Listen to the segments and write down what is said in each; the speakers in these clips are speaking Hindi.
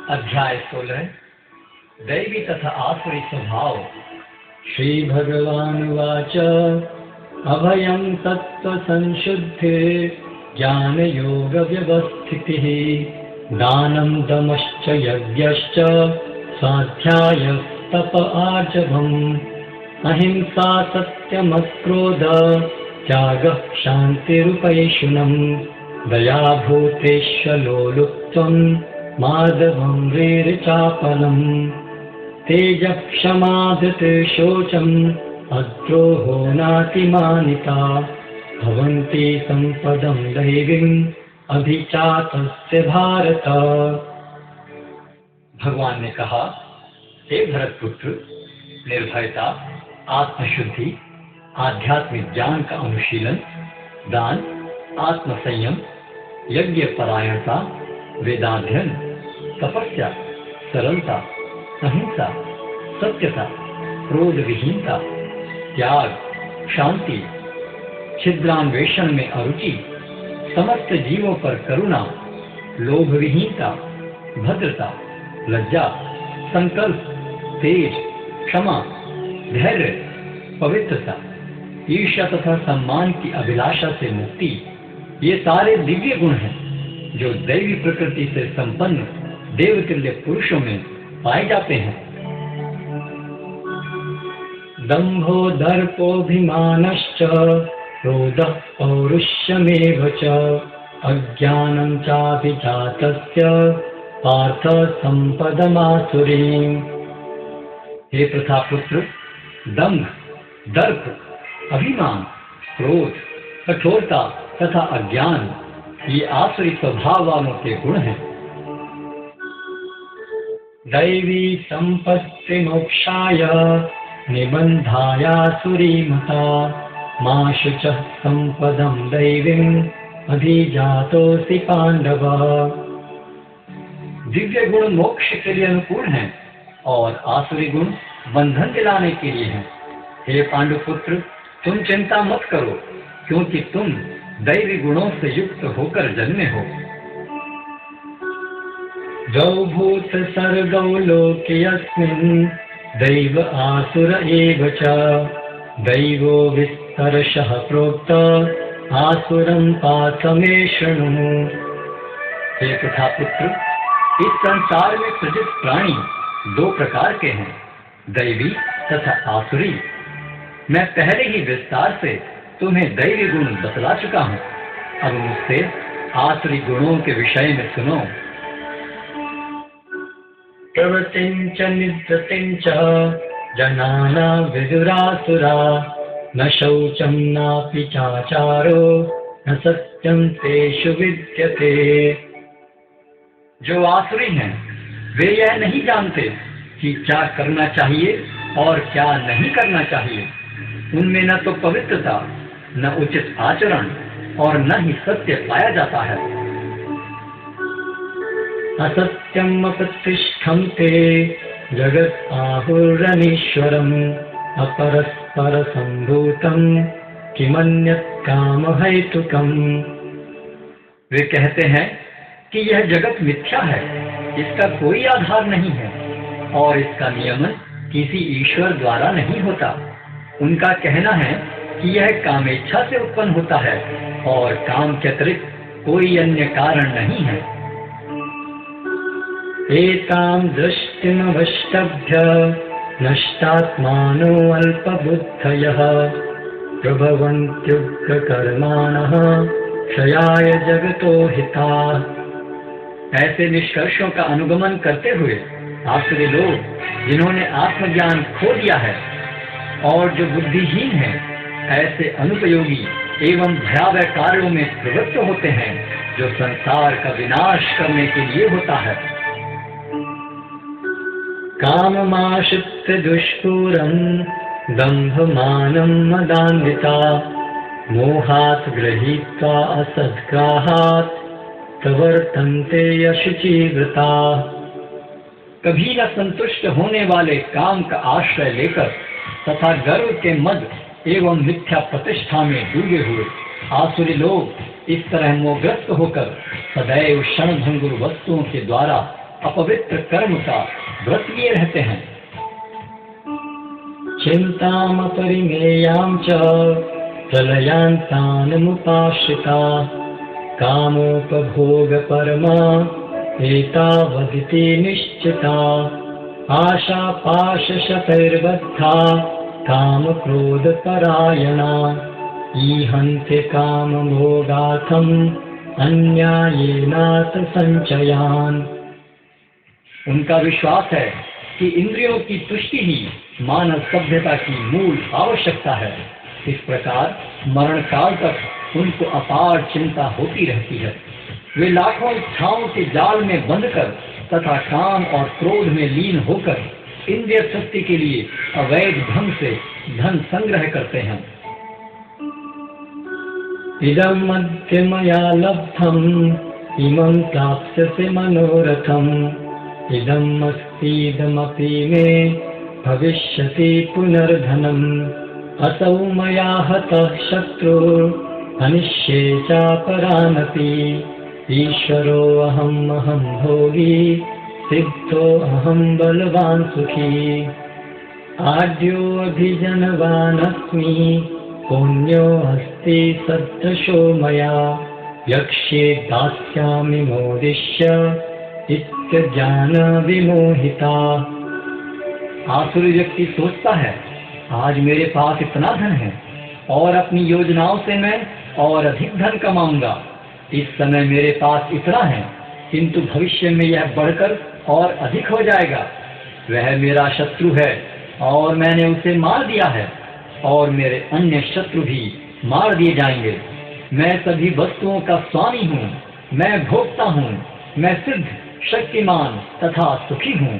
अध्याय 16 दैवी तथा आसुरी स्वभाव। श्री भगवानुवाच अभयं तत्त्वसंशुद्धिः ज्ञानयोगव्यवस्थितिः दानं दमश्च यज्ञश्च स्वाध्यायस्तप आर्जवम् अहिंसा सत्यमक्रोध त्यागः शान्तिरुपैशुनम् दयाभूतेष्वलोलुप्त्वम् माधवं वीरचापलम् तेजः क्षमा धृतिः शौचम् अद्रोहो नातिमानिता भवन्ति सम्पदं दैवीम् अभिचातस्य भारत। भगवान ने कहा, हे भरतपुत्र, निर्भयता, आत्मशुद्धि, आध्यात्मिक ज्ञान का अनुशीलन, दान, आत्मसंयम, यज्ञ परायणता, वेदाध्ययन, तपस्या, सरलता, अहिंसा, सत्यता, क्रोध विहीनता, त्याग, शांति, छिद्रान्वेषण में अरुचि, समस्त जीवों पर करुणा, लोभ विहीनता, भद्रता, लज्जा, संकल्प, तेज, क्षमा, धैर्य, पवित्रता, ईर्ष्या तथा सम्मान की अभिलाषा से मुक्ति, ये सारे दिव्य गुण हैं जो दैवी प्रकृति से संपन्न देवतुल्य पुरुषों में पाए जाते हैं। दंभो दर्पोऽभिमानश्च क्रोधः पौरुषमेव च अज्ञानं चाभिजातस्य पार्थ संपदमासुरीम्। हे प्रथापुत्र, दंभ, दर्प, अभिमान, क्रोध, कठोरता तथा अज्ञान ये आसुरी स्वभाव वालों के गुण हैं। दैवी संपत्ति मोक्षाय निबंधायासुरी मता मा शुचः संपदं दैवीम् अभिजातोऽसि पांडव। दिव्य गुण मोक्ष के लिए अनुकूल हैं और आसुरी गुण बंधन दिलाने के लिए हैं। हे पांडुपुत्र, तुम चिंता मत करो, क्योंकि तुम दैवी गुणों से युक्त होकर जन्मे हो। द्वौ भूत सर्गौ लोकेऽस्मिन् दैव आसुर एव च दैवो विस्तरशः प्रोक्त आसुरं पार्थ मे शृणु। हे प्रथापुत्र, इस संसार में सृजित प्राणी दो प्रकार के हैं, दैवी तथा आसुरी। मैं पहले ही विस्तार से तुम्हें दैवी गुण बतला चुका हूँ। अब मुझसे आसुरी गुणों के विषय में सुनो। प्रवृत्तिं च निवृत्तिं च जनानां विदुरासुरा न शौचं नापि चाचारो न सत्यं तेषु विद्यते। जो आसुरी हैं वे यह नहीं जानते कि क्या करना चाहिए और क्या नहीं करना चाहिए। उनमें न तो पवित्रता, न उचित आचरण और न ही सत्य पाया जाता है। असत्यम् अप्रतिष्ठन्ते जगत् आहुरनीश्वरम् अपरस्पर सम्भूतम् किमन्यत् कामहैतुकम्। वे कहते हैं कि यह जगत मिथ्या है, इसका कोई आधार नहीं है और इसका नियमन किसी ईश्वर द्वारा नहीं होता। उनका कहना है कि यह कामेच्छा से उत्पन्न होता है और काम के अतिरिक्त कोई अन्य कारण नहीं है। एतां दृष्टिमवष्टभ्य नष्टात्मानो अल्पबुद्धयः प्रभवन्त्युग्रकर्माणः क्षयाय जगतो हिताः। ऐसे निष्कर्षों का अनुगमन करते हुए आसुरी लोग, जिन्होंने आत्मज्ञान खो दिया है और जो बुद्धिहीन हैं, ऐसे अनुपयोगी एवं भयावह कार्यों में प्रवृत्त होते हैं जो संसार का विनाश करने के लिए होता है। काममाश्रित्य दुष्पूरं दम्भमानं मदान्विता मोहात् गृहीत्वा असद्ग्राहात् प्रवर्तन्ते अशुचिव्रता। कभी न संतुष्ट होने वाले काम का आश्रय लेकर तथा गर्व के मद एवं मिथ्या प्रतिष्ठा में डूबे हुए आसुरी लोग इस तरह मोहग्रस्त होकर सदैव क्षणभंगुर वस्तुओं के द्वारा अपवित्र कर्म का व्रत लिए रहते हैं। चिंताम परिमेयां च प्रलयांतानमुपाश्रिता कामोपभोग परमा एतावदिति निश्चिता आशा पाशशतैर्बद्धा काम क्रोध परायणा ईहन्ते कामभोगार्थम् अन्यायेनाथ संचयान्। उनका विश्वास है कि इंद्रियों की तुष्टि ही मानव सभ्यता की मूल आवश्यकता है। इस प्रकार मरण काल तक उनको अपार चिंता होती रहती है। वे लाखों इच्छाओं के जाल में बंधकर तथा काम और क्रोध में लीन होकर इंद्रिय तृप्ति के लिए अवैध ढंग से धन संग्रह करते हैं। इदम् अद्य मया लब्धम् इमं प्राप्स्यसि मनोरथम् इदम् अस्तीदमपि मे भविष्यति पुनर्धनम् असौ मया हतः शत्रुः हनिष्ये चापरानपि ईश्वरो अहम् भोगी सिद्धो अहम् बलवान् सुखी आढ्यो अभिजनवान् अस्मि पुण्यो अस्ति सदृशो मया यक्ष्ये दास्यामि मोदिष्य इत्यज्ञान विमोहिता। आसुरी व्यक्ति सोचता है, आज मेरे पास इतना धन है और अपनी योजनाओं से मैं और अधिक धन कमाऊंगा। इस समय मेरे पास इतना है, किंतु भविष्य में यह बढ़कर और अधिक हो जाएगा। वह मेरा शत्रु है और मैंने उसे मार दिया है और मेरे अन्य शत्रु भी मार दिए जाएंगे। मैं सभी वस्तुओं का स्वामी हूँ, मैं भोगता हूँ, मैं सिद्ध, शक्तिमान तथा सुखी हूँ,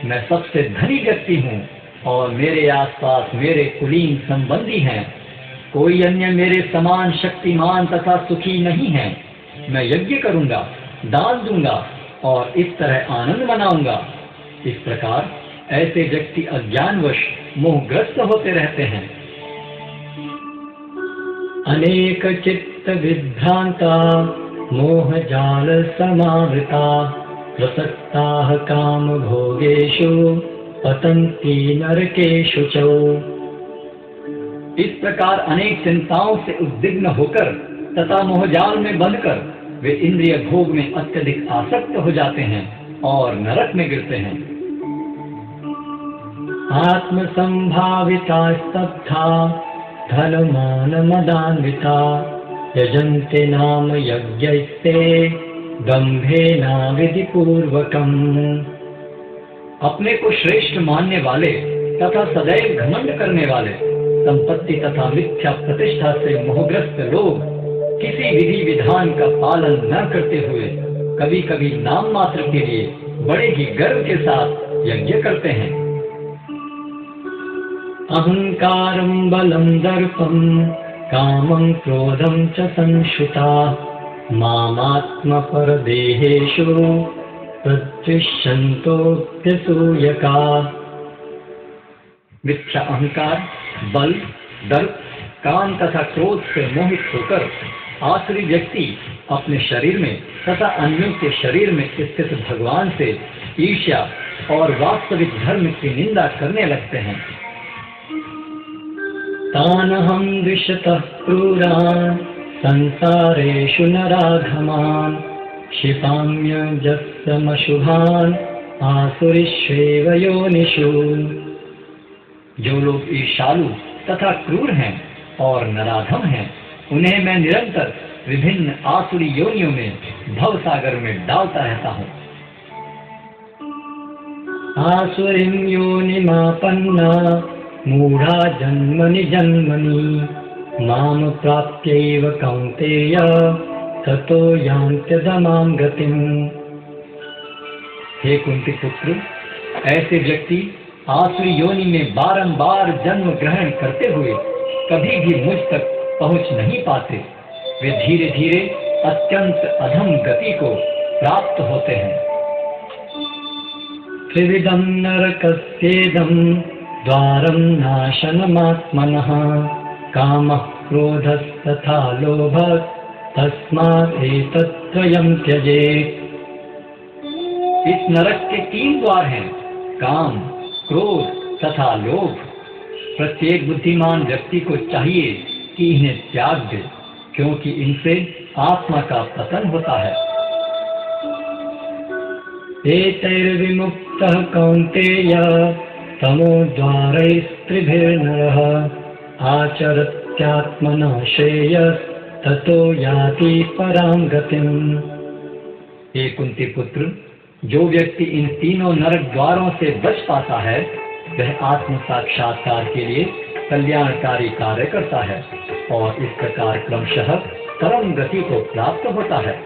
मैं सबसे धनी व्यक्ति हूँ और मेरे आसपास मेरे कुलीन संबंधी हैं। कोई अन्य मेरे समान शक्तिमान तथा सुखी नहीं है। मैं यज्ञ करूँगा, दान दूंगा और इस तरह आनंद मनाऊंगा। इस प्रकार ऐसे व्यक्ति अज्ञानवश मोहग्रस्त होते रहते हैं। अनेक चित्त विभ्रांता मोहजाल समावृता प्रसक्ताः काम भोगेषु पतन्ति नरकेषु च। इस प्रकार अनेक चिंताओं से उद्विग्न होकर तथा मोहजाल में बंधकर वे इंद्रिय भोग में अत्यधिक आसक्त हो जाते हैं और नरक में गिरते हैं। आत्म संभाविता स्तब्धा धनमान मदान्विता यजन्ते नाम यज्ञैस्ते दम्भेना विधिपूर्वकम्। अपने को श्रेष्ठ मानने वाले तथा सदैव घमंड करने वाले, संपत्ति तथा मिथ्या प्रतिष्ठा से मोहग्रस्त लोग किसी विधि विधान का पालन न करते हुए कभी कभी नाम मात्र के लिए बड़े ही गर्व के साथ यज्ञ करते हैं। अहंकारं बलं दर्पं कामं क्रोधं च संश्रिता मामात्मपरदेहेषु प्रद्विषन्तोऽप्यसूयका। मिथ्या अहंकार, बल, दर्प, काम तथा क्रोध से मोहित होकर आसुरी व्यक्ति अपने शरीर में तथा अन्यों के शरीर में स्थित भगवान से ईर्ष्या और वास्तविक धर्म की निंदा करने लगते हैं। तानहं द्विषतः क्रूरान् संसारेषु नराधमान् क्षिपाम्यजस्रमशुभान् आसुरीष्वेव योनिषु। जो लोग ईर्ष्यालु तथा क्रूर हैं और नराधम हैं, उन्हें मैं निरंतर विभिन्न आसुरी योनियों में भव सागर में डालता रहता हूँ। आसुरीं योनिमापन्ना मूढ़ा जन्मनि जन्मनि माम प्राप्त्यैव कौन्तेय ततो यान्त्यधमां गतिम्। हे कुंती पुत्र, ऐसे व्यक्ति आसुरी योनि में बारंबार जन्म ग्रहण करते हुए कभी भी मुझ तक पहुंच नहीं पाते। वे धीरे धीरे अत्यंत अधम गति को प्राप्त होते हैं। त्रिविधं नरकस्येदं द्वारं नाशनमात्मनः कामः क्रोधस्तथा लोभः तस्मात् एतत्त्रयं त्यजेत्। इस नरक के 3 द्वार हैं, काम, क्रोध तथा लोभ। प्रत्येक बुद्धिमान व्यक्ति को चाहिए कि इन्हें त्याग दे, क्योंकि इनसे आत्मा का पतन होता है। एतैर्विमुक्तः कौन्तेय तमोद्वारैस्त्रिभिर्नरः आचरत्यात्मनः श्रेयस्ततो याति परां गतिम्। हे कुंती पुत्र, जो व्यक्ति इन तीनों नरक द्वारों से बच पाता है वह आत्म साक्षात्कार के लिए कल्याणकारी कार्य करता है और इस प्रकार क्रमशः परम गति को प्राप्त होता है।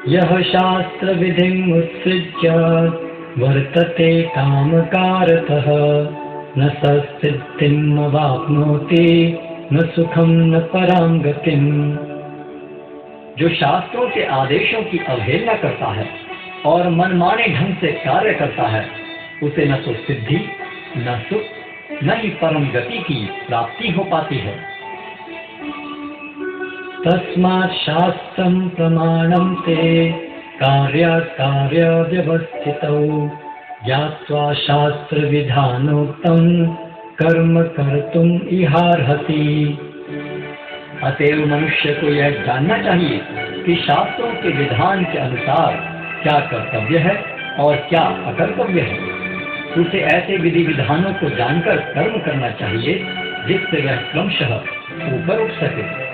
यह शास्त्र विधिम् उत्सृज्य वर्तते कामकारतः न स सिद्धिम् अवाप्नोति न सुखम न परां गतिम्। जो शास्त्रों के आदेशों की अवहेलना करता है और मनमाने ढंग से कार्य करता है उसे न तो सिद्धि, न सुख, न ही परम गति की प्राप्ति हो पाती है। तस्मात् शास्त्रं प्रमाणं ते कार्याकार्य व्यवस्थितौ ज्ञात्वा शास्त्र विधानोक्तं कर्म कर्तुम् इहार्हति। अतएव मनुष्य को यह जानना चाहिए कि शास्त्रों के विधान के अनुसार क्या कर्तव्य है और क्या अकर्तव्य है। उसे ऐसे विधि विधानों को जानकर कर्म करना चाहिए जिससे वह क्रमशः ऊपर उठ सके।